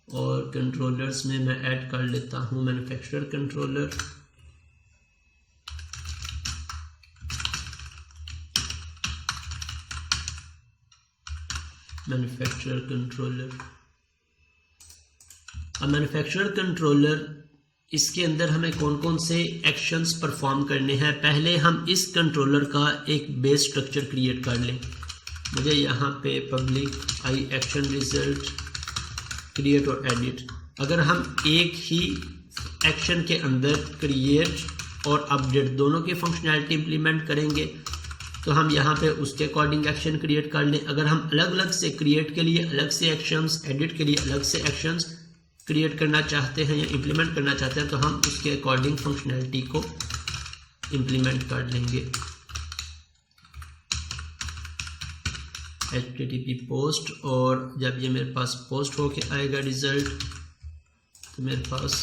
और कंट्रोलर्स में मैं ऐड कर लेता हूँ मैन्युफैक्चरर कंट्रोलर। मैन्युफैक्चरर कंट्रोलर, अब मैन्युफैक्चरर कंट्रोलर इसके अंदर हमें कौन कौन से एक्शंस परफॉर्म करने हैं। पहले हम इस कंट्रोलर का एक बेस स्ट्रक्चर क्रिएट कर लें। मुझे यहाँ पे पब्लिक आई एक्शन रिजल्ट क्रिएट और एडिट, अगर हम एक ही एक्शन के अंदर क्रिएट और अपडेट दोनों की फंक्शनैलिटी इम्प्लीमेंट करेंगे तो हम यहाँ पे उसके अकॉर्डिंग एक्शन क्रिएट कर लें। अगर हम अलग अलग से क्रिएट के लिए अलग से एक्शंस, एडिट के लिए अलग से एक्शंस क्रिएट करना चाहते हैं या इम्प्लीमेंट करना चाहते हैं तो हम उसके अकॉर्डिंग फंक्शनैलिटी को इम्प्लीमेंट कर लेंगे। HTTP पोस्ट, और जब ये मेरे पास पोस्ट होके आएगा रिजल्ट तो मेरे पास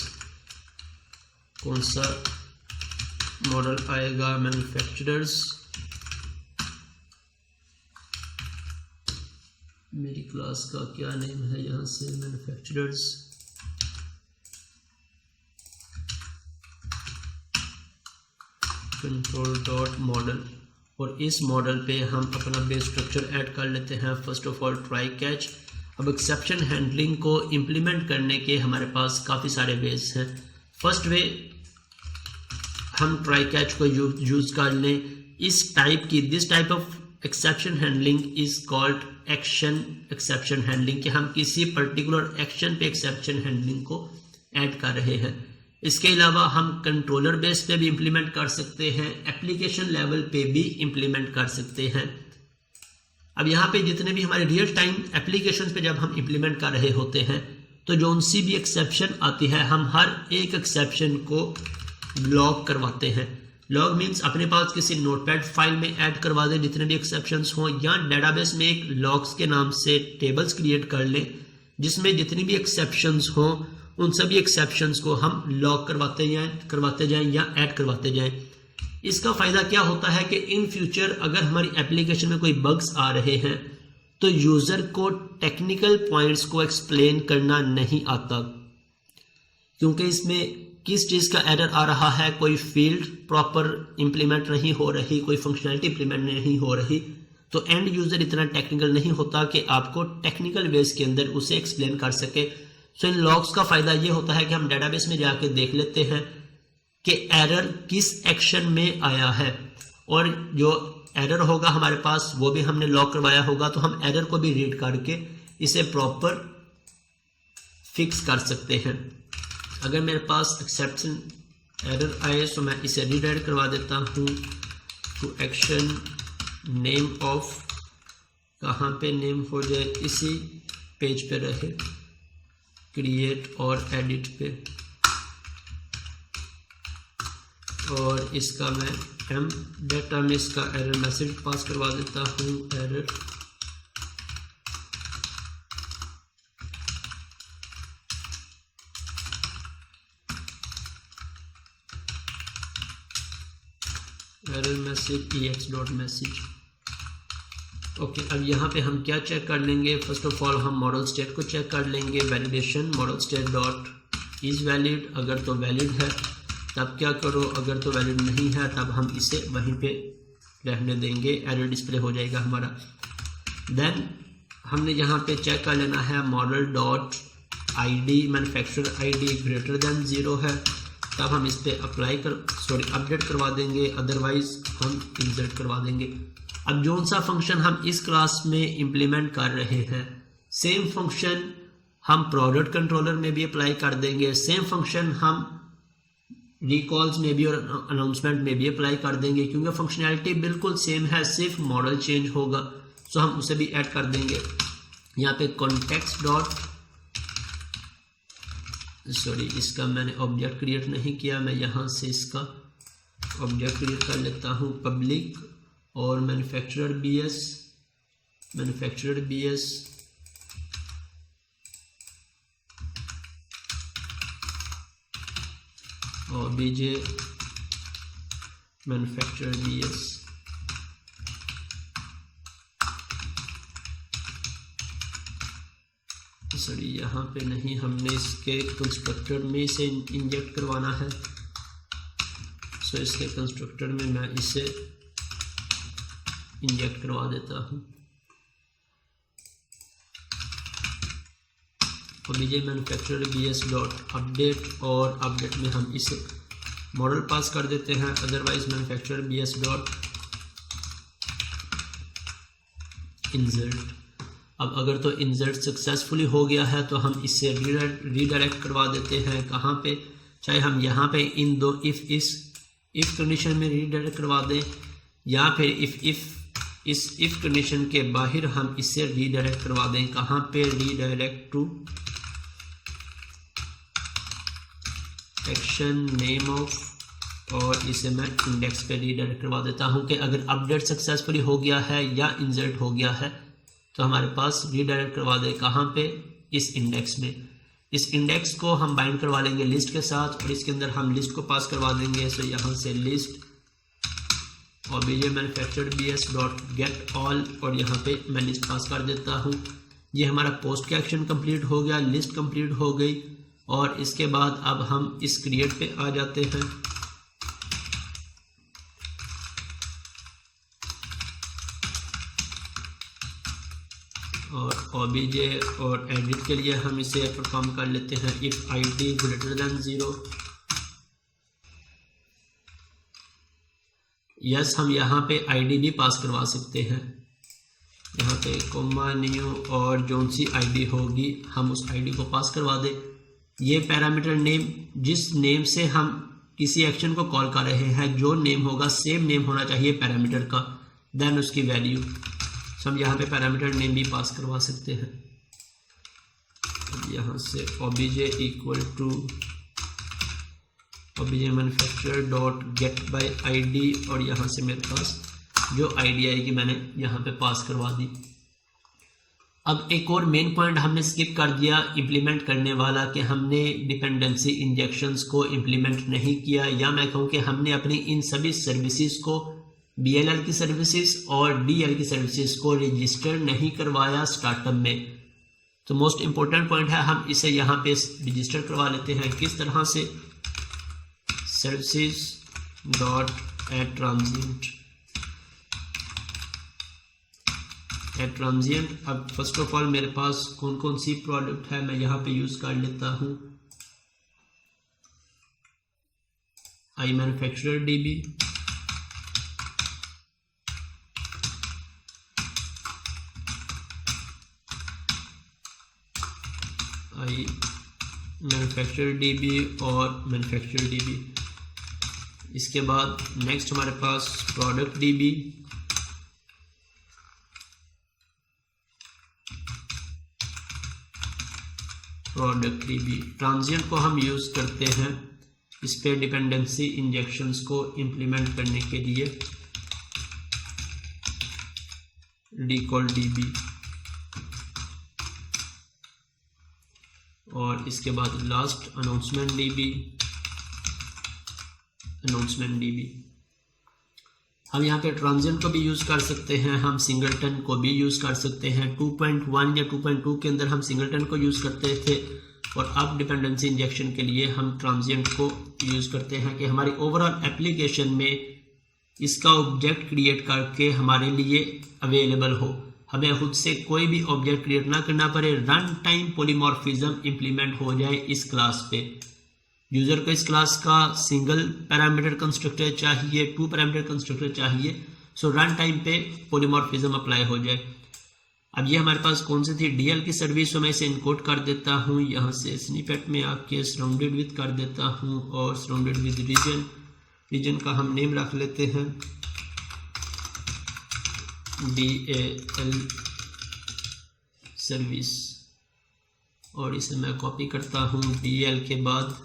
कौन सा मॉडल आएगा, मैन्युफैक्चरर्स। मेरी क्लास का क्या नेम है, यहाँ से मैन्युफैक्चरर्स, कंट्रोल डॉट मॉडल, और इस मॉडल पे हम अपना बेस स्ट्रक्चर ऐड कर लेते हैं। First of all try catch. अब एक्सेप्शन हैंडलिंग को इम्प्लीमेंट करने के हमारे पास काफ़ी सारे वेज हैं। फर्स्ट वे, हम ट्राई कैच को यूज़ कर लें। इस टाइप की, this type of exception handling is called exception handling, कि हम किसी पर्टिकुलर एक्शन पे एक्सेप्शन हैंडलिंग को ऐड कर रहे हैं। इसके अलावा हम कंट्रोलर बेस पे भी इम्प्लीमेंट कर सकते हैं, एप्लीकेशन लेवल पे भी इम्प्लीमेंट कर सकते हैं। अब यहाँ पे जितने भी हमारे रियल टाइम एप्लीकेशन पे जब हम इम्प्लीमेंट कर रहे होते हैं तो जो उनसी भी एक्सेप्शन आती है हम हर एक एक्सेप्शन को लॉग करवाते हैं। लॉग मीन्स अपने पास किसी नोटपैड फाइल में ऐड करवा दें जितने भी एक्सेप्शंस हों, या डेटाबेस में एक लॉग्स के नाम से टेबल्स क्रिएट कर लें जिसमें जितनी भी एक्सेप्शंस हों उन सभी एक्सेप्शंस को हम लॉग करवाते जाएं या ऐड करवाते जाएं। इसका फ़ायदा क्या होता है कि इन फ्यूचर अगर हमारी एप्लीकेशन में कोई बग्स आ रहे हैं तो यूज़र को टेक्निकल पॉइंट्स को एक्सप्लेन करना नहीं आता, क्योंकि इसमें किस चीज़ का एरर आ रहा है, कोई फील्ड प्रॉपर इम्प्लीमेंट नहीं हो रही, कोई फंक्शनैलिटी इम्प्लीमेंट नहीं हो रही, तो एंड यूज़र इतना टेक्निकल नहीं होता कि आपको टेक्निकल बेस के अंदर उसे एक्सप्लेन कर सके। सो इन लॉग्स का फ़ायदा ये होता है कि हम डेटाबेस में जाके देख लेते हैं कि एरर किस एक्शन में आया है, और जो एरर होगा हमारे पास वो भी हमने लॉग करवाया होगा, तो हम एरर को भी रीड करके इसे प्रॉपर फिक्स कर सकते हैं। अगर मेरे पास एक्सेप्शन एरर आए तो मैं इसे रीडायरेक्ट करवा देता हूँ टू एक्शन नेम ऑफ, कहाँ पे नेम हो जाए, इसी पेज पे रहे, क्रिएट और एडिट पे, और इसका मैं एम डेटा में इसका एरर मैसेज पास करवा देता हूँ, एरर मैसेज ex.message। ओके, अब यहाँ पे हम क्या चेक कर लेंगे, फर्स्ट ऑफ ऑल हम मॉडल स्टेट को चेक कर लेंगे। Validation model state dot is valid, अगर तो वैलिड है तब क्या करो, अगर तो वैलिड नहीं है तब हम इसे वहीं पे रहने देंगे, एरर डिस्प्ले हो जाएगा हमारा। देन हमने यहाँ पे चेक कर लेना है model dot ID, manufacturer ID greater than 0 है, तब हम इस पर अपडेट करवा देंगे, अदरवाइज हम इंसर्ट करवा देंगे। अब जो सा फंक्शन हम इस क्लास में इम्प्लीमेंट कर रहे हैं सेम फंक्शन हम प्रोडक्ट कंट्रोलर में भी अप्लाई कर देंगे, सेम फंक्शन हम रिकॉल्स में भी और अनाउंसमेंट में भी अप्लाई कर देंगे, क्योंकि फंक्शनैलिटी बिल्कुल सेम है, सिर्फ मॉडल चेंज होगा, सो हम उसे भी ऐड कर देंगे। यहाँ पे कॉन्टेक्स्ट डॉट, सॉरी इसका मैंने ऑब्जेक्ट क्रिएट नहीं किया, मैं यहाँ से इसका ऑब्जेक्ट क्रिएट कर लेता हूँ, पब्लिक और मैन्युफैक्चरर BS और BJ मैन्युफैक्चरर BS। सॉरी यहाँ पे नहीं, हमने इसके कंस्ट्रक्टर में इसे इंजेक्ट करवाना है। सो इसके कंस्ट्रक्टर में मैं इसे इंजेक्ट करवा देता हूँ। obj manufacturer bs dot update, और अपडेट में हम इसे मॉडल पास कर देते हैं। Otherwise manufacturer bs dot insert. अब अगर तो इंसर्ट सक्सेसफुली हो गया है तो हम इससे रीडायरेक्ट करवा देते हैं। कहाँ पे, चाहे हम यहाँ पे इन दो इफ़ कंडीशन में रीडायरेक्ट करवा दें, या फिर इस इफ़ कंडीशन के बाहर हम इससे रीडायरेक्ट करवा दें। कहाँ पे, redirect to action name of, और इसे मैं इंडेक्स पे रीडायरेक्ट करवा देता हूँ कि अगर अपडेट सक्सेसफुली हो गया है या इंसर्ट हो गया है तो हमारे पास रीडायरेक्ट करवा दे। कहाँ पे, इस इंडेक्स में। इस इंडेक्स को हम बाइंड करवा लेंगे लिस्ट के साथ, और इसके अंदर हम लिस्ट को पास करवा देंगे। सो यहाँ से list obj manufacturer bs dot get all, और यहाँ पे मैं लिस्ट पास कर देता हूँ। ये हमारा पोस्ट का एक्शन कंप्लीट हो गया, लिस्ट कंप्लीट हो गई। और इसके बाद अब हम इस क्रिएट पे आ जाते हैं। और obj और एडिट के लिए हम इसे परफॉर्म कर लेते हैं if id greater than 0। Yes, हम यहाँ पे id भी पास करवा सकते हैं। यहाँ पे कोमा न्यू, और जो सी id होगी हम उस id को पास करवा दें। ये पैरामीटर नेम, जिस नेम से हम किसी एक्शन को कॉल कर रहे हैं, जो नेम होगा सेम नेम होना चाहिए पैरामीटर का, देन उसकी वैल्यू। तो हम यहाँ पे पैरामीटर नेम भी पास करवा सकते हैं। यहाँ से obj equal to obj manufacturer dot get by id, और यहाँ से मेरे पास जो id आएगी मैंने यहाँ पे पास करवा दी। अब एक और मेन पॉइंट हमने स्किप कर दिया इम्प्लीमेंट करने वाला, कि हमने डिपेंडेंसी इंजेक्शंस को इम्प्लीमेंट नहीं किया, या मैं कहूँ कि हमने अपनी इन सभी सर्विसेज को, BLL की सर्विसेज और DL की सर्विसेज को रजिस्टर नहीं करवाया स्टार्टअप में। तो मोस्ट इम्पोर्टेंट पॉइंट है, हम इसे यहाँ पे रजिस्टर करवा लेते हैं। किस तरह से, सर्विसेज डॉट एट ट्रांजिएंट। अब फर्स्ट ऑफ ऑल मेरे पास कौन कौन सी प्रोडक्ट है मैं यहाँ पे यूज कर लेता हूँ। I manufacturer DB, I manufacturer DB और मैन्युफैक्चरर DB। इसके बाद नेक्स्ट हमारे पास product DB, product DB। Transient को हम यूज़ करते हैं इस पे डिपेंडेंसी इंजेक्शंस को इम्प्लीमेंट करने के लिए, डीकॉल DB। और इसके बाद लास्ट अनाउंसमेंट DB। हम यहाँ पे ट्रांजिएंट को भी यूज़ कर सकते हैं, हम सिंगलटन को भी यूज़ कर सकते हैं। 2.1 या 2.2 के अंदर हम सिंगलटन को यूज़ करते थे, और अब डिपेंडेंसी इंजेक्शन के लिए हम ट्रांजिएंट को यूज़ करते हैं कि हमारी ओवरऑल एप्लीकेशन में इसका ऑब्जेक्ट क्रिएट करके हमारे लिए अवेलेबल हो, हमें खुद से कोई भी ऑब्जेक्ट क्रिएट ना करना पड़े। रन टाइम पॉलीमॉर्फिज्म इंप्लीमेंट हो जाए इस क्लास पे। यूज़र को इस क्लास का सिंगल पैरामीटर कंस्ट्रक्टर चाहिए, 2 पैरामीटर कंस्ट्रक्टर चाहिए। सो रन टाइम पे पॉलीमॉर्फिज्म अप्लाई हो जाए। अब ये हमारे पास कौन सी थी, DL की सर्विस, मैं इसे इनकोड कर देता हूँ। यहाँ से स्निपेट में आके सराउंडेड विद कर देता हूँ, और सराउंडेड विद रीजन का हम नेम रख लेते हैं DAL सर्विस, और इसे मैं कॉपी करता हूँ। DL के बाद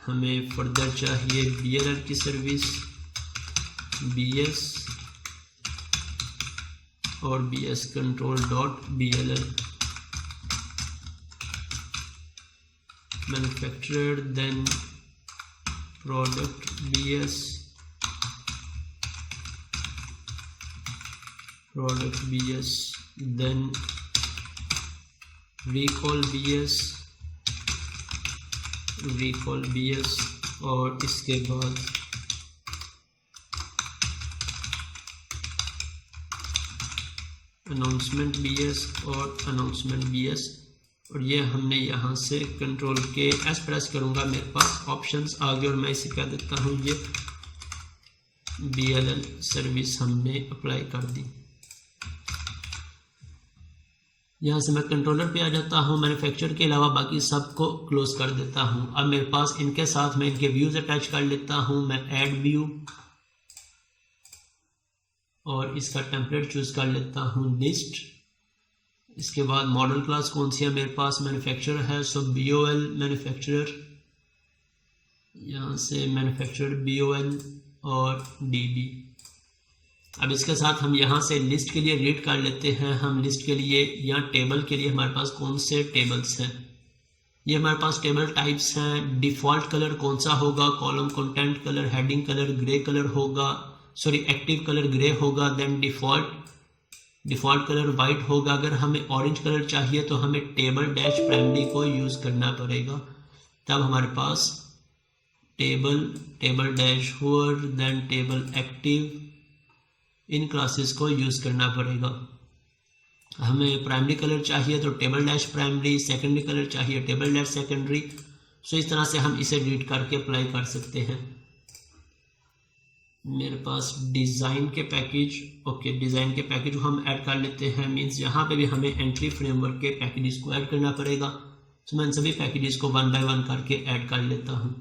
हमें फर्दर चाहिए BLL की सर्विस, BS और BS control dot BLL manufacturer, then product BS then recall bs और इसके बाद announcement bs और announcement bs, और ये हमने यहाँ से कंट्रोल के एस प्रेस करूँगा, मेरे पास ऑप्शंस आ गए और मैं इसे कह देता हूँ ये DLL सर्विस हमने अप्लाई कर दी। यहाँ से मैं कंट्रोलर पे आ जाता हूँ, मैन्युफैक्चरर के अलावा बाकी सबको क्लोज कर देता हूँ। अब मेरे पास इनके साथ मैं इनके व्यूज़ अटैच कर लेता हूँ। मैं ऐड व्यू और इसका टेम्पलेट चूज़ कर लेता हूँ लिस्ट। इसके बाद मॉडल क्लास कौन सी है मेरे पास, मैन्युफैक्चरर है, सो BOL मैन्युफैक्चरर, यहाँ से मैन्युफैक्चरर BOL और DB। अब इसके साथ हम यहाँ से लिस्ट के लिए रीड कर लेते हैं। हम लिस्ट के लिए या टेबल के लिए हमारे पास कौन से टेबल्स हैं, ये हमारे पास टेबल टाइप्स हैं। डिफ़ॉल्ट कलर कौन सा होगा, column content colour, heading colour grey colour होगा, सॉरी एक्टिव कलर ग्रे होगा, देन डिफ़ॉल्ट कलर वाइट होगा। अगर हमें ऑरेंज कलर चाहिए तो हमें टेबल डैश प्राइमरी को यूज़ करना पड़ेगा, तब हमारे पास table dash hover then table active, इन क्लासेस को यूज़ करना पड़ेगा। हमें प्राइमरी कलर चाहिए तो table dash primary, secondary colour चाहिए टेबल डैश सेकेंडरी। सो इस तरह से हम इसे रीड करके अप्लाई कर सकते हैं। मेरे पास डिज़ाइन के पैकेज, ओके डिज़ाइन के पैकेज को हम ऐड कर लेते हैं। मीन्स यहाँ पे भी हमें एंट्री फ्रेमवर्क के पैकेजेस को ऐड करना पड़ेगा। तो मैं इन सभी पैकेजेस को 1 बाय 1 करके ऐड कर लेता हूँ।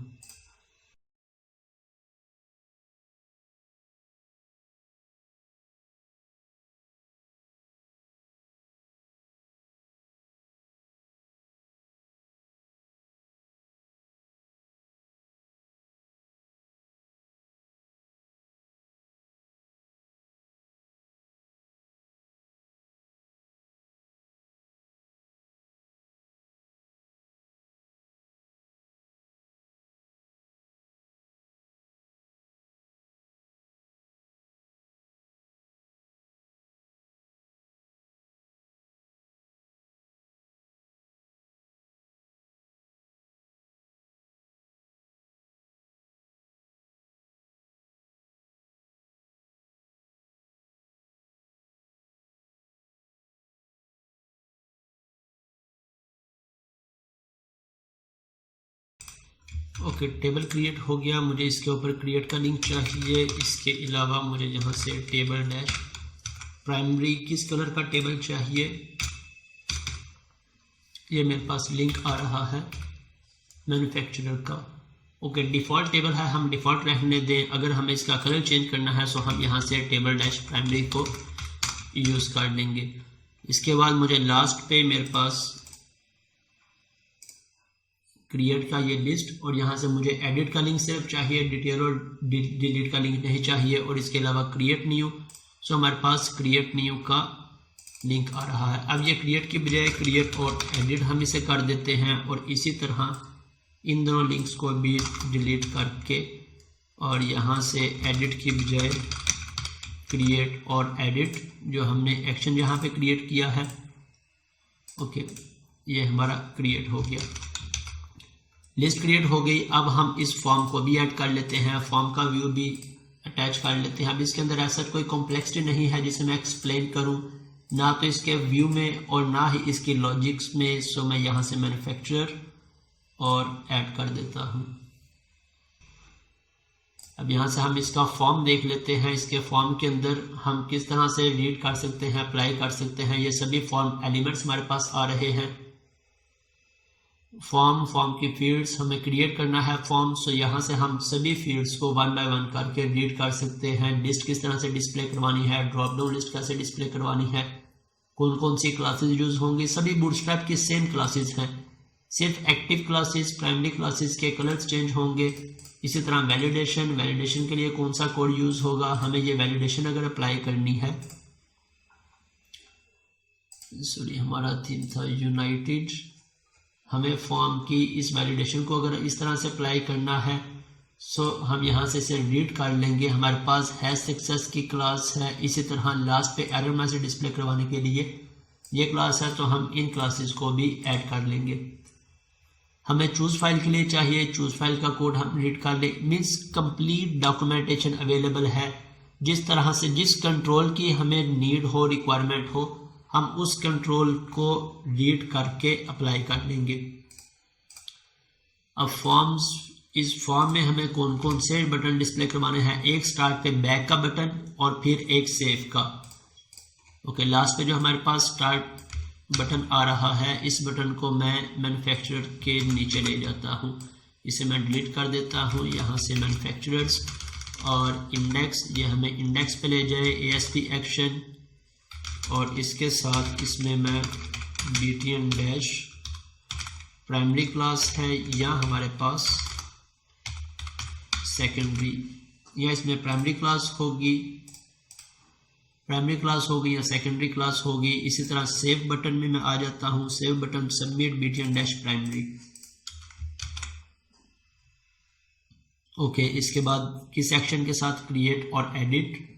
ओके टेबल क्रिएट हो गया। मुझे इसके ऊपर क्रिएट का लिंक चाहिए। इसके अलावा मुझे यहाँ से टेबल डैश प्राइमरी किस कलर का टेबल चाहिए, ये मेरे पास लिंक आ रहा है मैन्युफैक्चरर का। ओके डिफ़ॉल्ट टेबल है, हम डिफ़ॉल्ट रहने दें। अगर हमें इसका कलर चेंज करना है तो हम यहाँ से टेबल डैश प्राइमरी को यूज़ कर लेंगे। इसके बाद मुझे लास्ट पे मेरे पास क्रिएट का ये लिस्ट, और यहाँ से मुझे एडिट का लिंक सिर्फ चाहिए, डिटेल और डिलीट का लिंक नहीं चाहिए। और इसके अलावा क्रिएट न्यू, सो हमारे पास क्रिएट न्यू का लिंक आ रहा है। अब ये क्रिएट की बजाय क्रिएट और एडिट हम इसे कर देते हैं, और इसी तरह इन दोनों लिंक्स को भी डिलीट करके और यहाँ से एडिट की बजाय क्रिएट और एडिट, जो हमने एक्शन यहाँ पे क्रिएट किया है। ओके ये हमारा क्रिएट हो गया, लिस्ट क्रिएट हो गई। अब हम इस फॉर्म को भी ऐड कर लेते हैं, फॉर्म का व्यू भी अटैच कर लेते हैं। अब इसके अंदर ऐसा कोई कॉम्प्लेक्सिटी नहीं है जिसे मैं एक्सप्लेन करूं, ना तो इसके व्यू में और ना ही इसकी लॉजिक्स में। सो मैं यहाँ से मैन्युफैक्चरर और ऐड कर देता हूँ। अब यहाँ से हम इसका फॉर्म देख लेते हैं। इसके फॉर्म के अंदर हम किस तरह से रीड कर सकते हैं, अप्लाई कर सकते हैं। ये सभी फॉर्म एलिमेंट्स हमारे पास आ रहे हैं। फॉर्म की फील्ड्स हमें क्रिएट करना है फॉर्म, सो यहाँ से हम सभी फील्ड्स को 1 बाय 1 करके रीड कर सकते हैं। लिस्ट किस तरह से डिस्प्ले करवानी है, ड्रॉप डाउन लिस्ट कैसे डिस्प्ले करवानी है, कौन कौन सी क्लासेस यूज होंगी। सभी बूटस्ट्रैप की सेम क्लासेस हैं, सिर्फ एक्टिव क्लासेस प्राइमरी क्लासेस के कलर्स चेंज होंगे। इसी तरह वैलिडेशन के लिए कौन सा कोड यूज होगा, हमें ये वैलिडेशन अगर अप्लाई करनी है, सॉरी हमारा थीम था यूनाइटेड, हमें फॉर्म की इस वैलिडेशन को अगर इस तरह से अप्लाई करना है, सो हम यहाँ से इसे रीड कर लेंगे। हमारे पास है सक्सेस की क्लास है। इसी तरह लास्ट पे एरर मैसेज डिस्प्ले करवाने के लिए ये क्लास है तो हम इन क्लासेस को भी ऐड कर लेंगे। हमें चूज फाइल के लिए चाहिए, चूज फाइल का कोड हम रीड कर ले, मीन्स कंप्लीट डॉक्यूमेंटेशन अवेलेबल है। जिस तरह से जिस कंट्रोल की हमें नीड हो, रिक्वायरमेंट हो, हम उस कंट्रोल को रीड करके अप्लाई कर लेंगे। अब फॉर्म्स, इस फॉर्म में हमें कौन कौन से बटन डिस्प्ले करवाने हैं, एक स्टार्ट पे बैक का बटन और फिर एक सेव का। ओके, लास्ट पे जो हमारे पास स्टार्ट बटन आ रहा है, इस बटन को मैं मैन्युफैक्चरर के नीचे ले जाता हूँ, इसे मैं डिलीट कर देता हूँ यहाँ से मैन्युफैक्चरर्स, और इंडेक्स, ये हमें इंडेक्स पे ले जाए, ASP एक्शन, और इसके साथ इसमें मैं BTN डैश प्राइमरी क्लास है या हमारे पास सेकेंडरी, या इसमें प्राइमरी क्लास होगी या सेकेंडरी क्लास होगी। इसी तरह सेव बटन में मैं आ जाता हूँ, save button submit BTN dash primary. Okay, इसके बाद किस एक्शन के साथ, क्रिएट और एडिट।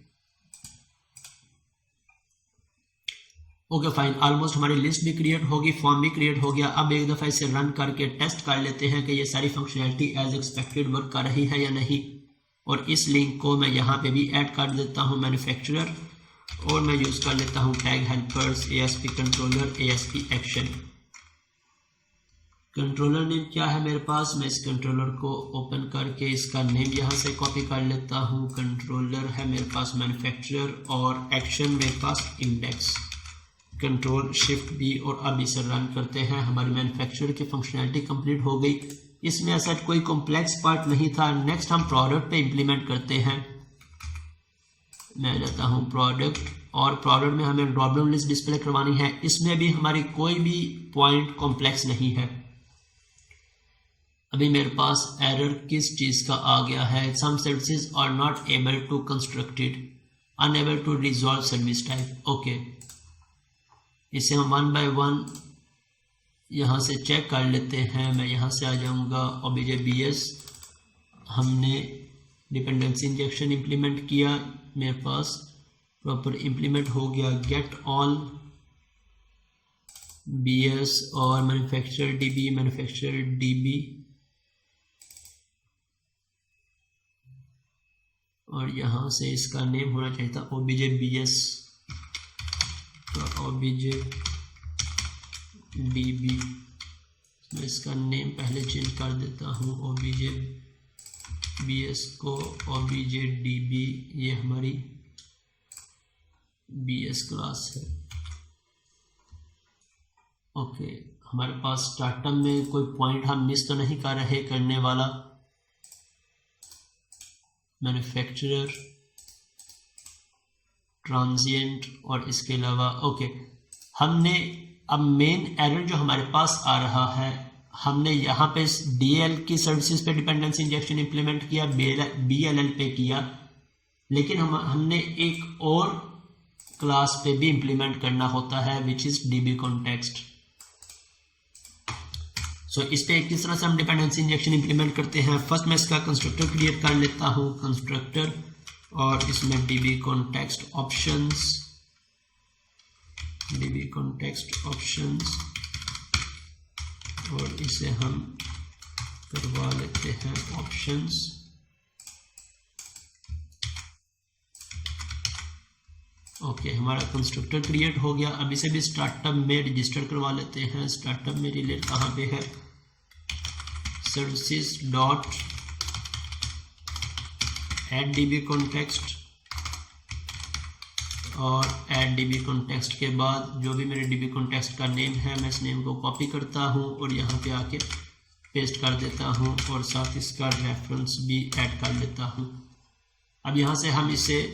ओके फाइन, ऑलमोस्ट हमारी लिस्ट भी क्रिएट होगी, फॉर्म भी क्रिएट हो गया। अब एक दफ़ा इसे रन करके टेस्ट कर लेते हैं कि ये सारी फंक्शनैलिटी एज एक्सपेक्टेड वर्क कर रही है या नहीं। और इस लिंक को मैं यहाँ पे भी ऐड कर देता हूँ मैन्युफैक्चरर, और मैं यूज़ कर लेता हूँ tag helpers, ASP controller, ASP action. Controller name क्या है मेरे पास, मैं इस कंट्रोलर को ओपन करके इसका नेम यहाँ से कॉपी कर लेता हूँ। कंट्रोलर है मेरे पास मैन्युफैक्चरर, और एक्शन मेरे पास इंडेक्स। कंट्रोल शिफ्ट B, और अब इसे रन करते हैं। हमारी मैन्युफैक्चरर की फंक्शनैलिटी कंप्लीट हो गई। इसमें ऐसा कोई कॉम्प्लेक्स पार्ट नहीं था। नेक्स्ट हम प्रोडक्ट पे इम्प्लीमेंट करते हैं। मैं जाता हूँ प्रोडक्ट, और प्रोडक्ट में हमें ड्रॉप डाउन लिस्ट डिस्प्ले करवानी है। इसमें भी हमारी कोई भी पॉइंट कॉम्प्लेक्स नहीं है। अभी मेरे पास एरर किस चीज़ का आ गया है, some services are not able to constructed, unable to resolve service type. Okay, इसे हम 1 by 1 यहाँ से चेक कर लेते हैं। मैं यहाँ से आ जाऊँगा OBJBS, हमने डिपेंडेंसी इंजेक्शन इम्प्लीमेंट किया, मेरे पास प्रॉपर इम्प्लीमेंट हो गया गेट ऑल BS और मैन्युफैक्चरर DB, और यहाँ से इसका नेम होना चाहिए था OBJBS, OBJDB। मैं इसका नेम पहले चेंज कर देता हूँ, OBJBS को OBJDB, ये हमारी BS क्लास है। ओके, हमारे पास स्टार्टअप में कोई पॉइंट हम मिस तो नहीं कर रहे करने वाला। मैन्युफैक्चरर, ट्रांजिएंट, और इसके अलावा ओके, हमने अब मेन एरर जो हमारे पास आ रहा है, हमने यहाँ पे DL की सर्विसेज पे डिपेंडेंसी इंजेक्शन इंप्लीमेंट किया, BLL पे किया, लेकिन हमने एक और क्लास पे भी इंप्लीमेंट करना होता है विच इज DB कॉन्टेक्स्ट। सो इस पे किस तरह से हम डिपेंडेंसी इंजेक्शन इंप्लीमेंट करते हैं। फर्स्ट मैं इसका कंस्ट्रक्टर क्रिएट कर लेता हूँ, कंस्ट्रक्टर, और इसमें DB कॉन्टेक्स्ट ऑप्शंस, और इसे हम करवा लेते हैं ऑप्शंस। ओके, हमारा कंस्ट्रक्टर क्रिएट हो गया। अब इसे भी स्टार्टअप में रजिस्टर करवा लेते हैं। स्टार्टअप में रिलेट कहाँ पे है, services dot add DB context, और ऐड DB कॉन्टेक्स्ट के बाद जो भी मेरे DB कॉन्टेक्स्ट का नेम है, मैं इस नेम को कॉपी करता हूँ और यहाँ पे आके पेस्ट कर देता हूँ, और साथ इसका रेफरेंस भी ऐड कर लेता हूँ। अब यहाँ से हम इसे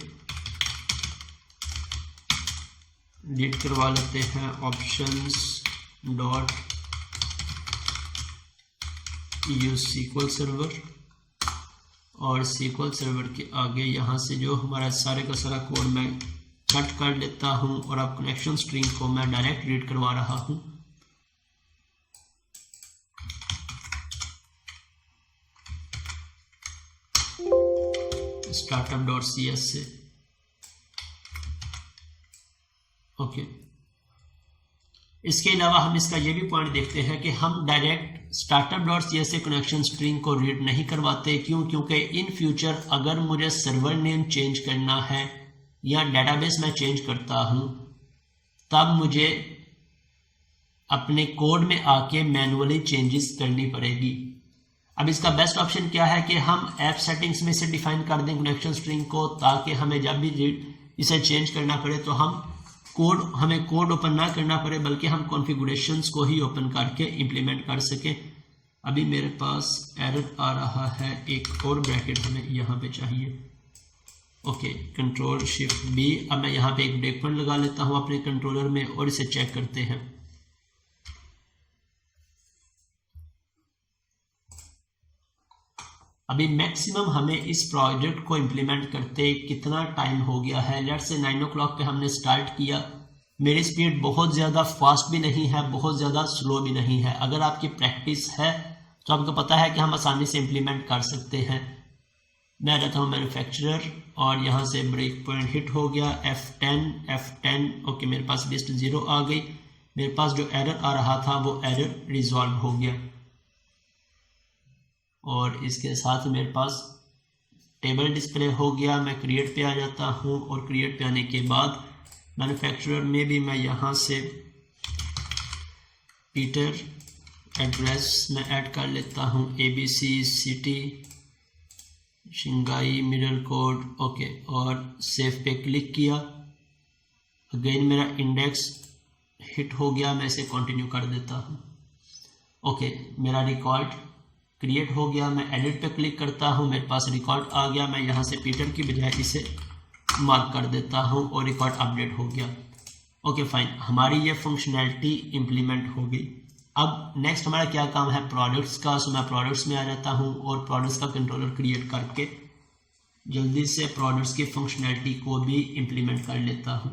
डिलीट करवा लेते हैं, options dot use SQL server, और SQL सर्वर के आगे यहाँ से जो हमारा सारे का सारा कोड मैं कट कर लेता हूँ, और अब कनेक्शन स्ट्रिंग को मैं डायरेक्ट रीड करवा रहा हूँ। startup.cs से। ओके, इसके अलावा हम इसका ये भी पॉइंट देखते हैं कि हम direct startup dot CS connection string को रीड नहीं करवाते। क्यों? क्योंकि इन फ्यूचर अगर मुझे सर्वर नेम चेंज करना है या डेटाबेस में चेंज करता हूँ तब मुझे अपने कोड में आके मैनुअली चेंजेस करनी पड़ेगी। अब इसका बेस्ट ऑप्शन क्या है कि हम ऐप सेटिंग्स में से डिफाइन कर दें कनेक्शन स्ट्रिंग को, ताकि हमें जब भी इसे चेंज करना पड़े तो हमें कोड ओपन ना करना पड़े, बल्कि हम कॉन्फ़िगरेशंस को ही ओपन करके इम्प्लीमेंट कर सकें। अभी मेरे पास एरर आ रहा है, एक और ब्रैकेट हमें यहाँ पे चाहिए। Okay, control shift B. अब मैं यहाँ पे एक ब्रेक पॉइंट लगा लेता हूँ अपने कंट्रोलर में और इसे चेक करते हैं। अभी मैक्सिमम हमें इस प्रोजेक्ट को इम्प्लीमेंट करते कितना टाइम हो गया है। लेट्स से 9 o'clock पे हमने स्टार्ट किया। मेरी स्पीड बहुत ज़्यादा फास्ट भी नहीं है, बहुत ज़्यादा स्लो भी नहीं है। अगर आपकी प्रैक्टिस है तो आपको पता है कि हम आसानी से इम्प्लीमेंट कर सकते हैं। मैं रहता हूँ मैन्युफैक्चरर और यहाँ से ब्रेक पॉइंट हिट हो गया, F10। ओके, मेरे पास लिस्ट 0 आ गई। मेरे पास जो एरर आ रहा था वो एरर रिजॉल्व हो गया और इसके साथ मेरे पास टेबल डिस्प्ले हो गया। मैं क्रिएट पे आ जाता हूँ और क्रिएट पे आने के बाद मैन्युफैक्चरर में भी मैं यहाँ से पीटर एड्रेस में ऐड कर लेता हूँ, ABC city Shanghai middle code. Okay, और सेव पे क्लिक किया। अगेन मेरा इंडेक्स हिट हो गया, मैं इसे कंटिन्यू कर देता हूँ। ओके, मेरा रिकॉर्ड क्रिएट हो गया। मैं एडिट पे क्लिक करता हूँ, मेरे पास रिकॉर्ड आ गया। मैं यहाँ से पीटर की बजाय इसे मार्क कर देता हूँ और रिकॉर्ड अपडेट हो गया। ओके फाइन, हमारी ये फंक्शनैलिटी इम्प्लीमेंट हो गई। अब नेक्स्ट हमारा क्या काम है? प्रोडक्ट्स का। सो मैं प्रोडक्ट्स में आ जाता हूँ और प्रोडक्ट्स का कंट्रोलर क्रिएट करके जल्दी से प्रोडक्ट्स की फंक्शनैलिटी को भी इम्प्लीमेंट कर लेता हूँ।